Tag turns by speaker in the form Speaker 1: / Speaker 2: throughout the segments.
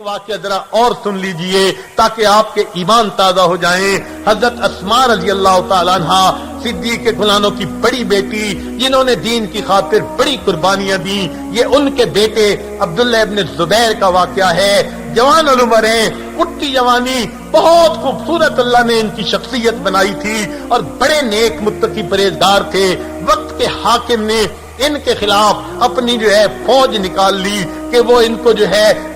Speaker 1: واقعہ ذرا اور سن لیجئے تاکہ آپ کے ایمان تازہ ہو جائیں۔ حضرت اسماء رضی اللہ تعالیٰ عنہ صدیق فلانوں کی بڑی بیٹی، جنہوں نے دین کی خاطر بڑی قربانیاں دی، یہ ان کے بیٹے عبداللہ ابن زبیر کا واقعہ ہے۔ جوان العمر ہیں، اٹھتی جوانی، بہت خوبصورت اللہ نے ان کی شخصیت بنائی تھی اور بڑے نیک متقی پرہیزگار تھے۔ وقت کے حاکم نے ان کے خلاف اپنی فوج نکال لی کہ وہ ان کو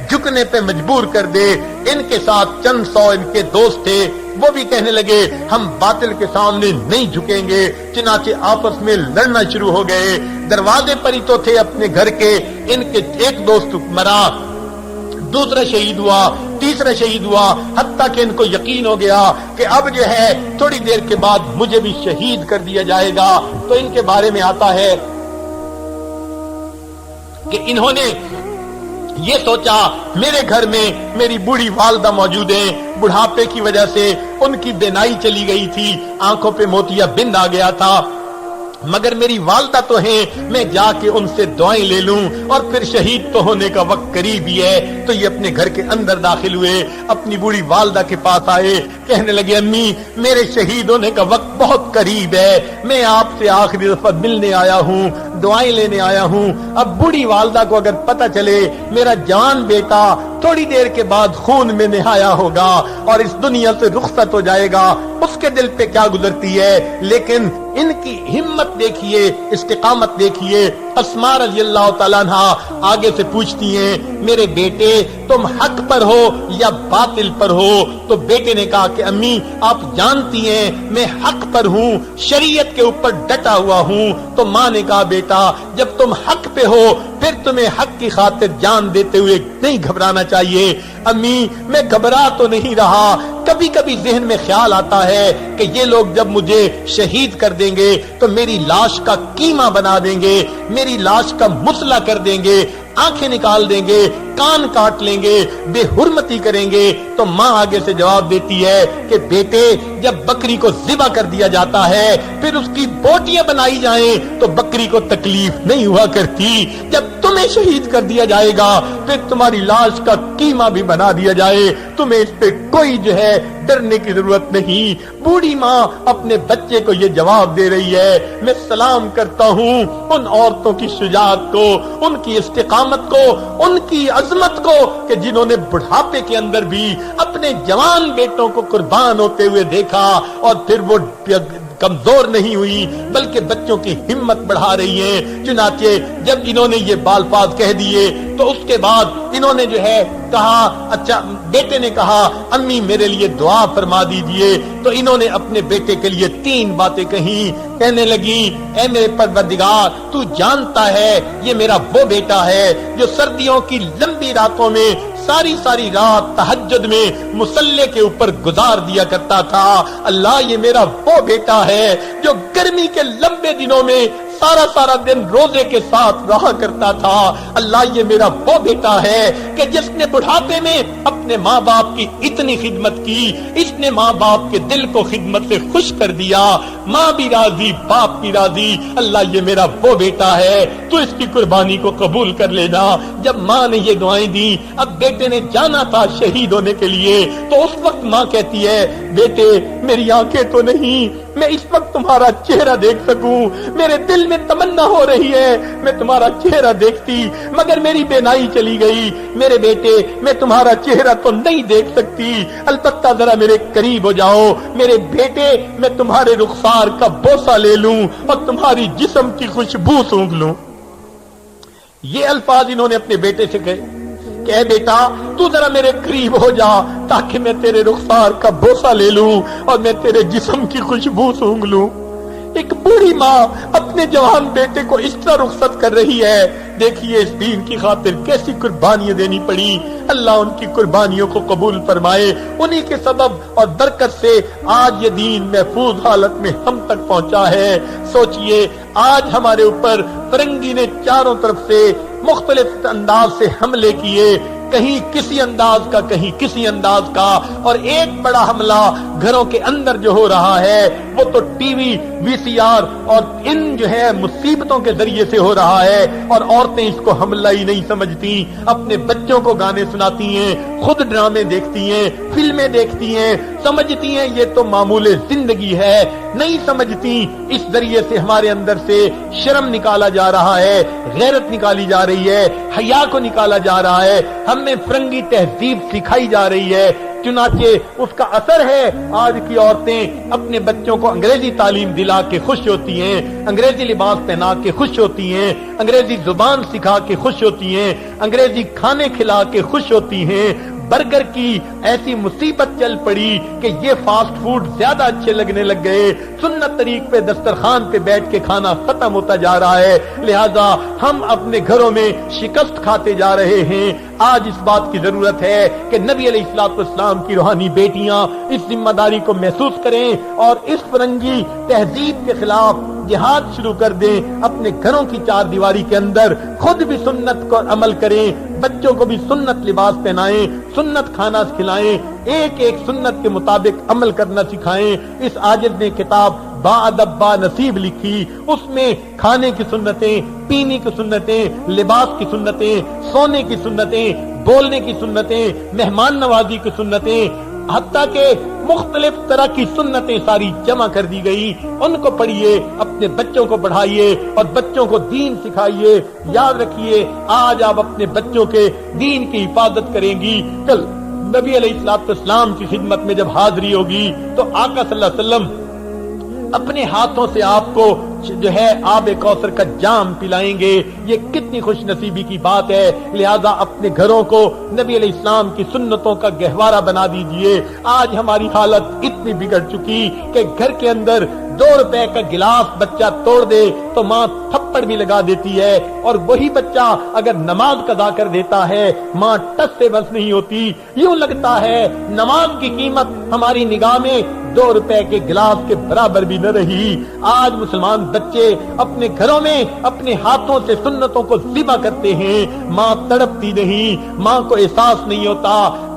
Speaker 1: جھکنے پہ مجبور کر دے۔ ان کے ساتھ چند سو ان کے دوست تھے، وہ بھی کہنے لگے ہم باطل کے سامنے نہیں جھکیں گے، چنانچہ آپس میں لڑنا شروع ہو گئے۔ دروازے پر ہی تو تھے اپنے گھر کے، ان کے ایک دوست مرا، دوسرا شہید ہوا، تیسرا شہید ہوا، حتیٰ کہ ان کو یقین ہو گیا کہ اب تھوڑی دیر کے بعد مجھے بھی شہید کر دیا جائے گا۔ تو ان کے بارے میں آتا ہے کہ انہوں نے یہ سوچا میرے گھر میں میری بوڑھی والدہ موجود ہیں، بڑھاپے کی وجہ سے ان کی بینائی چلی گئی تھی، آنکھوں پہ موتیا بند آ گیا تھا، مگر میری والدہ تو ہیں، میں جا کے ان سے دعائیں لے لوں اور پھر شہید تو ہونے کا وقت قریب ہی ہے۔ تو یہ اپنے گھر کے اندر داخل ہوئے، اپنی بوڑھی والدہ کے پاس آئے، کہنے لگے امی میرے شہید ہونے کا وقت بہت قریب ہے، میں آپ سے آخری دفعہ ملنے آیا ہوں، دعائیں لینے آیا ہوں۔ اب بوڑھی والدہ کو اگر پتہ چلے میرا جوان بیٹا تھوڑی دیر کے بعد خون میں نہایا ہوگا اور اس دنیا سے رخصت ہو جائے گا، اس کے دل پہ کیا گزرتی ہے۔ لیکن ان کی ہمت دیکھیے، استقامت دیکھیے۔ اسماء رضی اللہ تعالیٰ عنہ آگے سے پوچھتی ہیں میرے بیٹے تم حق پر ہو یا باطل پر ہو؟ تو بیٹے نے کہا کہ امی آپ جانتی ہیں میں حق پر ہوں، شریعت کے اوپر ڈٹا ہوا ہوں۔ تو ماں نے کہا بیٹا جب تم حق پہ ہو پھر تمہیں حق کی خاطر جان دیتے ہوئے نہیں گھبرانا چاہیے۔ امی میں گھبرا تو نہیں رہا، کبھی کبھی ذہن میں خیال آتا ہے کہ یہ لوگ جب مجھے شہید کر دیں گے تو میری لاش کا قیمہ بنا دیں گے، میری لاش کا مسئلہ کر دیں گے، آنکھیں نکال دیں گے، کان کاٹ لیں گے، بے حرمتی کریں گے۔ تو ماں آگے سے جواب دیتی ہے کہ بیٹے جب بکری کو ذبح کر دیا جاتا ہے پھر اس کی بوٹیاں بنائی جائیں تو بکری کو تکلیف نہیں ہوا کرتی، جب تمہیں شہید کر دیا جائے گا پھر تمہاری لاش کا قیمہ بھی بنا دیا جائے، تمہیں اس پہ کوئی ڈرنے کی ضرورت نہیں۔ بوڑھی ماں اپنے بچے کو یہ جواب دے رہی ہے۔ میں سلام کرتا ہوں ان عورتوں کی شجاعت کو، ان کی استقامت کو، ان کی عظمت کو کہ جنہوں نے بڑھاپے کے اندر بھی اپنے جوان بیٹوں کو قربان ہوتے ہوئے دیکھا اور پھر وہ کمزور نہیں ہوئی بلکہ بچوں کی ہمت بڑھا رہی ہیں۔ چنانچہ جب انہوں نے یہ بالفاظ کہہ دیے تو اس کے بعد انہوں نے کہا اچھا، بیٹے نے کہا امی میرے لیے دعا فرما دیجئے۔ تو انہوں نے اپنے بیٹے کے لیے 3 باتیں کہیں، کہنے لگی اے میرے پروردگار تو جانتا ہے یہ میرا وہ بیٹا ہے جو سردیوں کی لمبی راتوں میں ساری رات تہجد میں مصلی کے اوپر گزار دیا کرتا تھا۔ اللہ یہ میرا وہ بیٹا ہے جو گرمی کے لمبے دنوں میں سارا دن روزے کے ساتھ رہا کرتا تھا۔ اللہ یہ میرا وہ بیٹا ہے کہ جس نے بڑھاپے میں اپنے ماں باپ کی اتنی خدمت کی، اس نے ماں باپ کے دل کو خدمت سے خوش کر دیا، ماں بھی راضی باپ بھی راضی۔ اللہ یہ میرا وہ بیٹا ہے، تو اس کی قربانی کو قبول کر لینا۔ جب ماں نے یہ دعائیں دی، اب بیٹے نے جانا تھا شہید ہونے کے لیے، تو اس وقت ماں کہتی ہے بیٹے میری آنکھیں تو نہیں، میں اس وقت تمہارا چہرہ دیکھ سکوں، میرے دل میں تمنا ہو رہی ہے میں تمہارا چہرہ دیکھتی، مگر میری بینائی چلی گئی۔ میرے بیٹے میں تمہارا چہرہ تو نہیں دیکھ سکتی، البتہ ذرا میرے قریب ہو جاؤ میرے بیٹے، میں تمہارے رخسار کا بوسہ لے لوں اور تمہاری جسم کی خوشبو سونگھ لوں۔ یہ الفاظ انہوں نے اپنے بیٹے سے کہے کہ اے بیٹا تو ذرا میرے قریب ہو جا تاکہ میں تیرے رخسار کا بوسہ لے لوں اور میں تیرے جسم کی خوشبو سونگھ لوں۔ ایک بوڑھی ماں اپنے جوان بیٹے کو اس طرح رخصت کر رہی ہے، دیکھیے اس دین کی خاطر کیسی قربانیاں دینی پڑی۔ اللہ ان کی قربانیوں کو قبول فرمائے، انہی کے سبب اور برکت سے آج یہ دین محفوظ حالت میں ہم تک پہنچا ہے۔ سوچئے آج ہمارے اوپر فرنگی نے چاروں طرف سے مختلف انداز سے حملے کیے، کہیں کسی انداز کا کہیں کسی انداز کا، اور ایک بڑا حملہ گھروں کے اندر جو ہو رہا ہے وہ تو ٹی وی، وی سی آر اور ان جو ہے مصیبتوں کے ذریعے سے ہو رہا ہے، اور عورتیں اس کو حملہ ہی نہیں سمجھتی، اپنے بچوں کو گانے سناتی ہیں، خود ڈرامے دیکھتی ہیں، فلمیں دیکھتی ہیں، سمجھتی ہیں یہ تو معمول زندگی ہے، نہیں سمجھتی اس ذریعے سے ہمارے اندر سے شرم نکالا جا رہا ہے، غیرت نکالی جا رہی ہے، حیا کو نکالا جا رہا ہے، ہمیں فرنگی تہذیب سکھائی جا رہی ہے۔ چنانچہ اس کا اثر ہے آج کی عورتیں اپنے بچوں کو انگریزی تعلیم دلا کے خوش ہوتی ہیں، انگریزی لباس پہنا کے خوش ہوتی ہیں، انگریزی زبان سکھا کے خوش ہوتی ہیں، انگریزی کھانے کھلا کے خوش ہوتی ہیں۔ برگر کی ایسی مصیبت چل پڑی کہ یہ فاسٹ فوڈ زیادہ اچھے لگنے لگ گئے، سنت طریق پہ دسترخوان پہ بیٹھ کے کھانا ختم ہوتا جا رہا ہے، لہذا ہم اپنے گھروں میں شکست کھاتے جا رہے ہیں۔ آج اس بات کی ضرورت ہے کہ نبی علیہ الصلوۃ والسلام کی روحانی بیٹیاں اس ذمہ داری کو محسوس کریں اور اس فرنگی تہذیب کے خلاف جہاد شروع کر دیں، اپنے گھروں کی چار دیواری کے اندر خود بھی سنت کو عمل کریں، بچوں کو بھی سنت لباس پہنائیں، سنت کھانا کھلائیں، ایک ایک سنت کے مطابق عمل کرنا سکھائیں۔ اس عاجز نے کتاب با ادب با نصیب لکھی، اس میں کھانے کی سنتیں، پینے کی سنتیں، لباس کی سنتیں، سونے کی سنتیں، بولنے کی سنتیں، مہمان نوازی کی سنتیں، حتیٰ کہ مختلف طرح کی سنتیں ساری جمع کر دی گئی۔ ان کو پڑھیے، اپنے بچوں کو پڑھائیے اور بچوں کو دین سکھائیے۔ یاد رکھیے، آج آپ اپنے بچوں کے دین کی حفاظت کریں گی، کل نبی علیہ الصلوۃ والسلام کی خدمت میں جب حاضری ہوگی تو آقا صلی اللہ علیہ وسلم اپنے ہاتھوں سے آپ کو جو ہے آب کوثر کا جام پلائیں گے۔ یہ کتنی خوش نصیبی کی بات ہے، لہذا اپنے گھروں کو نبی علیہ السلام کی سنتوں کا گہوارہ بنا دیجئے۔ آج ہماری حالت اتنی بگڑ چکی کہ گھر کے اندر 2 روپے کا گلاس بچہ توڑ دے تو ماں تھپڑ بھی لگا دیتی ہے، اور وہی بچہ اگر نماز قضا کر دیتا ہے ماں ٹس سے بس نہیں ہوتی۔ یوں لگتا ہے نماز کی قیمت ہماری نگاہ میں 2 روپے کے گلاس کے برابر بھی نہ رہی۔ آج مسلمان بچے اپنے گھروں میں اپنے ہاتھوں سے سنتوں کو ذبح کرتے ہیں، ماں تڑپتی نہیں، ماں کو احساس نہیں ہوتا،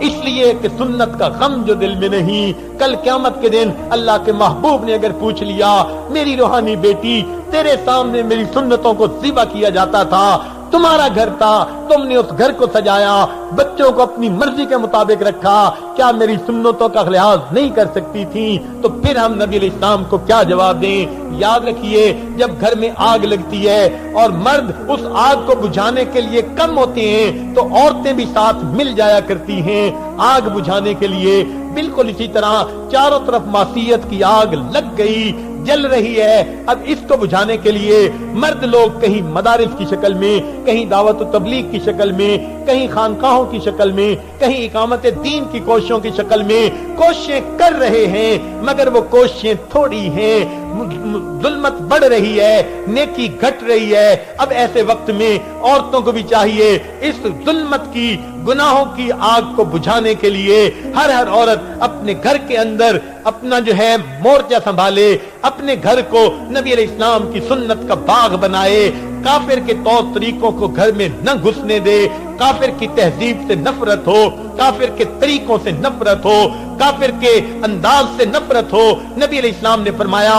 Speaker 1: اس لیے کہ سنت کا غم جو دل میں نہیں۔ کل قیامت کے دن اللہ کے محبوب نے اگر پوچھ لیا، میری روحانی بیٹی تیرے سامنے میری سنتوں کو ذبح کیا جاتا تھا، تمہارا گھر تھا، تم نے اس گھر کو سجایا، بچوں کو اپنی مرضی کے مطابق رکھا، کیا میری سنتوں کا لحاظ نہیں کر سکتی تھی؟ تو پھر ہم نبی علیہ السلام کو کیا جواب دیں؟ یاد رکھیے، جب گھر میں آگ لگتی ہے اور مرد اس آگ کو بجھانے کے لیے کم ہوتے ہیں تو عورتیں بھی ساتھ مل جایا کرتی ہیں آگ بجھانے کے لیے۔ بالکل اسی طرح چاروں طرف معصیت کی آگ لگ گئی، جل رہی ہے، اب اس کو بجھانے کے لیے مرد لوگ کہیں مدارس کی شکل میں، کہیں دعوت و تبلیغ کی شکل میں، کہیں خانقاہوں کی شکل میں، کہیں اقامت دین کی کوششوں کی شکل میں کوششیں کر رہے ہیں، مگر وہ کوششیں تھوڑی ہیں، ظلمت بڑھ رہی ہے، نیکی گھٹ رہی ہے۔ اب ایسے وقت میں عورتوں کو بھی چاہیے اس ظلمت کی، گناہوں کی آگ کو بجھانے کے لیے ہر عورت اپنے گھر کے اندر اپنا جو ہے مورچہ سنبھالے، اپنے گھر کو نبی علیہ السلام کی سنت کا باغ بنائے، کافر کے طور طریقوں کو گھر میں نہ گھسنے دے، کافر کی تہذیب سے نفرت ہو، کافر کے طریقوں سے نفرت ہو، کافر کے انداز سے نفرت ہو۔ نبی علیہ السلام نے فرمایا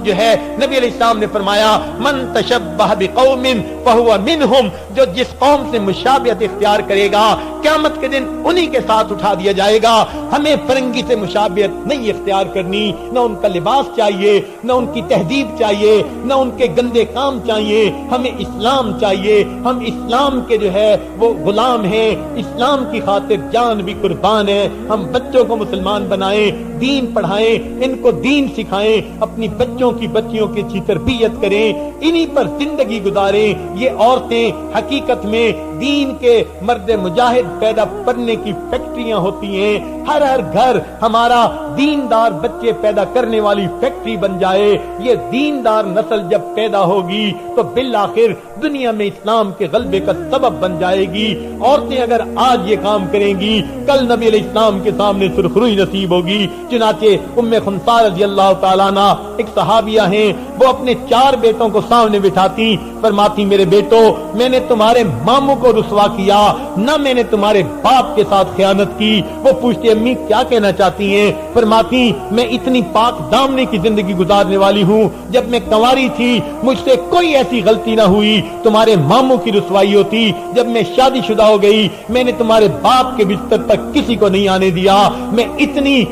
Speaker 1: جو ہے نبی علیہ السلام نے فرمایا من تشبہ بقوم فہو منہم، جو جس قوم سے مشابہت اختیار کرے گا قیامت کے دن انہی کے ساتھ اٹھا دیا جائے گا۔ ہمیں فرنگی سے مشابہت نہیں اختیار کرنی، نہ ان کا لباس چاہیے، نہ ان کی تہذیب چاہیے، نہ ان کے گندے کام چاہیے، ہمیں اسلام چاہیے۔ ہم اسلام کے جو ہے وہ غلام ہیں، اسلام کی خاطر جان بھی قربان ہے۔ ہم بچوں کو مسلمان بنائیں، دین پڑھائیں، ان کو دین سکھائیں، اپنی بچوں کی بچیوں کی اچھی تربیت کریں، انہی پر زندگی گزاریں۔ یہ عورتیں حقیقت میں دین کے مرد مجاہد پیدا کرنے کی فیکٹریاں ہوتی ہیں۔ ہر ہر گھر ہمارا دیندار بچے پیدا کرنے والی فیکٹری بن جائے. یہ دیندار نسل جب پیدا ہوگی تو بالآخر دنیا میں اسلام کے غلبے کا سبب بن جائے گی. عورتیں اگر آج یہ کام کریں گی کل نبی علیہ السلام کے سامنے سرخروئی نصیب ہوگی. چنانچہ ام خنسا رضی اللہ تعالیٰ عنہ ایک صحابیہ ہیں, وہ اپنے 4 بیٹوں کو سامنے بٹھاتی, فرماتی میرے بیٹو میں نے تمہارے ماموں کو رسوا کیا, نہ میں نے تمہارے باپ کے ساتھ خیانت کی. وہ پوچھتے امی کیا کہنا چاہتی ہیں؟ فرماتی میں اتنی پاک دامنی کی زندگی گزارنے والی ہوں, جب میں کنواری تھی مجھ سے کوئی ایسی غلطی نہ ہوئی تمہارے ماموں کی رسوائی ہوتی. جب میں شادی شدہ ہو گئی میں نے تمہارے باپ کے بستر پر کسی کو نہیں آنے دیا. میں اتنی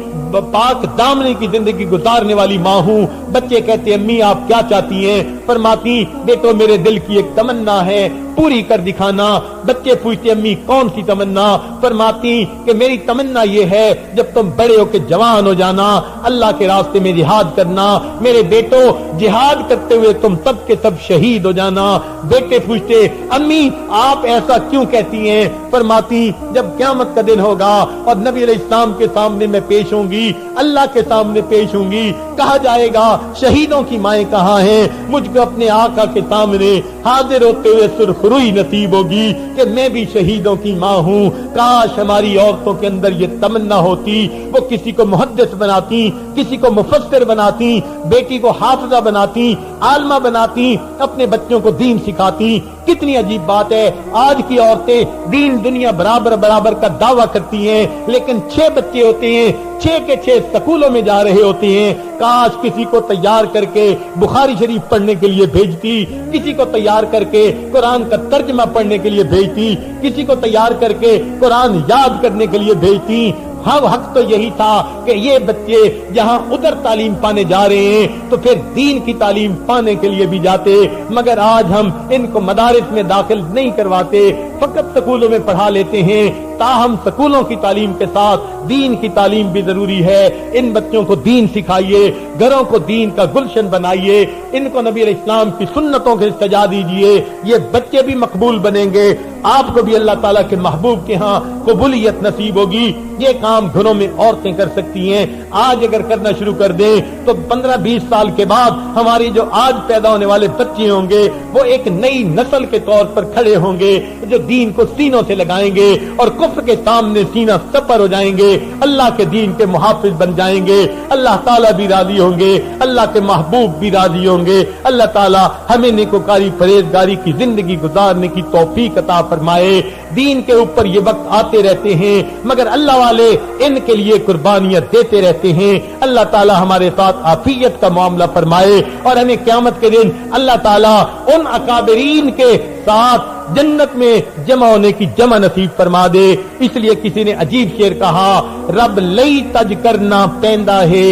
Speaker 1: پاک دامنی کی زندگی گزارنے والی ماں ہوں. بچے کہتے امی آپ کیا چاہتی ہیں؟ فرماتی بیٹو میرے دل کی ایک تمنا ہے, پوری کر دکھانا. بچے پوچھتے امی کون سی تمنا؟ فرماتی کہ میری تمنا یہ ہے جب تم بڑے ہو کے جوان ہو جانا اللہ کے راستے میں جہاد کرنا. میرے بیٹو جہاد کرتے ہوئے تم سب کے سب شہید ہو جانا. بیٹے پوچھتے امی آپ ایسا کیوں کہتی ہیں؟ فرماتی جب قیامت کا دن ہوگا اور نبی علیہ السلام کے سامنے میں پیش ہوں گی, اللہ کے سامنے پیش ہوں گی, کہا جائے گا شہیدوں کی مائیں کہاں ہیں؟ مجھ کو اپنے آقا کے سامنے حاضر ہوتے ہوئے سرخروئی نصیب ہوگی کہ میں بھی شہیدوں کی ماں ہوں. کاش ہماری عورتوں کے اندر یہ تمنا ہوتی, وہ کسی کو محدث بناتی, کسی کو مفسر بناتی, بیٹی کو حافظہ بناتی, عالمہ بناتی, اپنے بچوں کو دین سکھاتی. کتنی عجیب بات ہے, آج کی عورتیں دین دنیا برابر برابر کا دعویٰ کرتی ہیں, لیکن 6 بچے ہوتے ہیں, 6 کے 6 سکولوں میں جا رہے ہوتے ہیں. کاش کسی کو تیار کر کے بخاری شریف پڑھنے کے لیے بھیجتی, کسی کو تیار کر کے قرآن کا ترجمہ پڑھنے کے لیے بھیجتی, کسی کو تیار کر کے قرآن یاد کرنے کے لیے بھیجتی. ہاں حق تو یہی تھا کہ یہ بچے جہاں ادھر تعلیم پانے جا رہے ہیں تو پھر دین کی تعلیم پانے کے لیے بھی جاتے, مگر آج ہم ان کو مدارس میں داخل نہیں کرواتے, فقط سکولوں میں پڑھا لیتے ہیں. تاہم سکولوں کی تعلیم کے ساتھ دین کی تعلیم بھی ضروری ہے. ان بچوں کو دین سکھائیے, گھروں کو دین کا گلشن بنائیے, ان کو نبی علیہ السلام کی سنتوں کے سجا دیجیے. یہ بچے بھی مقبول بنیں گے, آپ کو بھی اللہ تعالیٰ کے محبوب کے ہاں قبولیت نصیب ہوگی. یہ کام گھروں میں عورتیں کر سکتی ہیں. آج اگر کرنا شروع کر دیں تو 15-20 سال کے بعد ہماری جو آج پیدا ہونے والے بچے ہوں گے وہ ایک نئی نسل کے طور پر کھڑے ہوں گے, جو دین کو سینوں سے لگائیں گے اور کفر کے سامنے سینہ سپر ہو جائیں گے, اللہ کے دین کے محافظ بن جائیں گے. اللہ تعالیٰ بھی راضی ہوں گے, اللہ کے محبوب بھی راضی ہوں گے. اللہ تعالیٰ ہمیں نیکوکاری پرہیزگاری کی زندگی گزارنے کی توفیق عطا فرمائے. دین کے اوپر یہ وقت آتے رہتے ہیں مگر اللہ والے ان کے لیے قربانیاں دیتے رہتے ہیں. اللہ تعالیٰ ہمارے ساتھ عافیت کا معاملہ فرمائے اور ہمیں قیامت کے دن اللہ تعالیٰ ان اکابرین کے ساتھ جنت میں جمع ہونے کی جمع نصیب فرما دے. اس لیے کسی نے عجیب شعر کہا, رب لئی تج کرنا پیندا ہے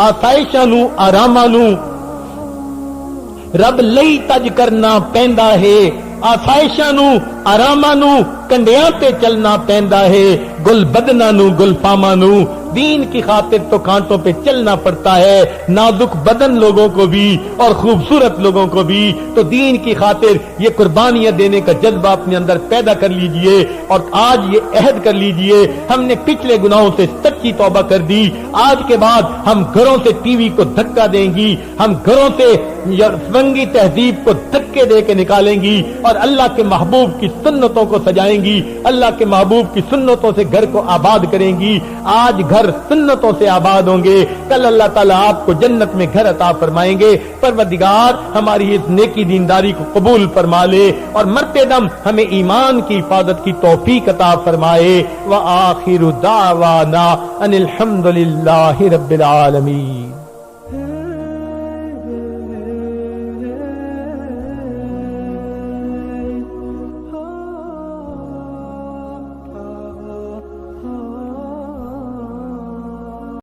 Speaker 1: آسائشاں نو آراماں نو, رب لئی تج کرنا پیندا ہے آسائشاں نو آراماں نو, کنڈیاں تے چلنا پیندا ہے گل بدنا نو گل فاما نو. دین کی خاطر تو کانٹوں پہ چلنا پڑتا ہے, نازک بدن لوگوں کو بھی اور خوبصورت لوگوں کو بھی. تو دین کی خاطر یہ قربانیاں دینے کا جذبہ اپنے اندر پیدا کر لیجئے اور آج یہ عہد کر لیجئے ہم نے پچھلے گناہوں سے سچی توبہ کر دی. آج کے بعد ہم گھروں سے ٹی وی کو دھکا دیں گی, ہم گھروں سے رنگی تہذیب کو دھکے دے کے نکالیں گی اور اللہ کے محبوب کی سنتوں کو سجائیں گی, اللہ کے محبوب کی سنتوں سے گھر کو آباد کریں گی. آج گھر سنتوں سے آباد ہوں گے, کل اللہ تعالیٰ آپ کو جنت میں گھر عطا فرمائیں گے. پروردگار ہماری اس نیکی دینداری کو قبول فرما لے اور مرتے دم ہمیں ایمان کی حفاظت کی توفیق عطا فرمائے. وآخر دعوانا ان الحمد للہ رب العالمین.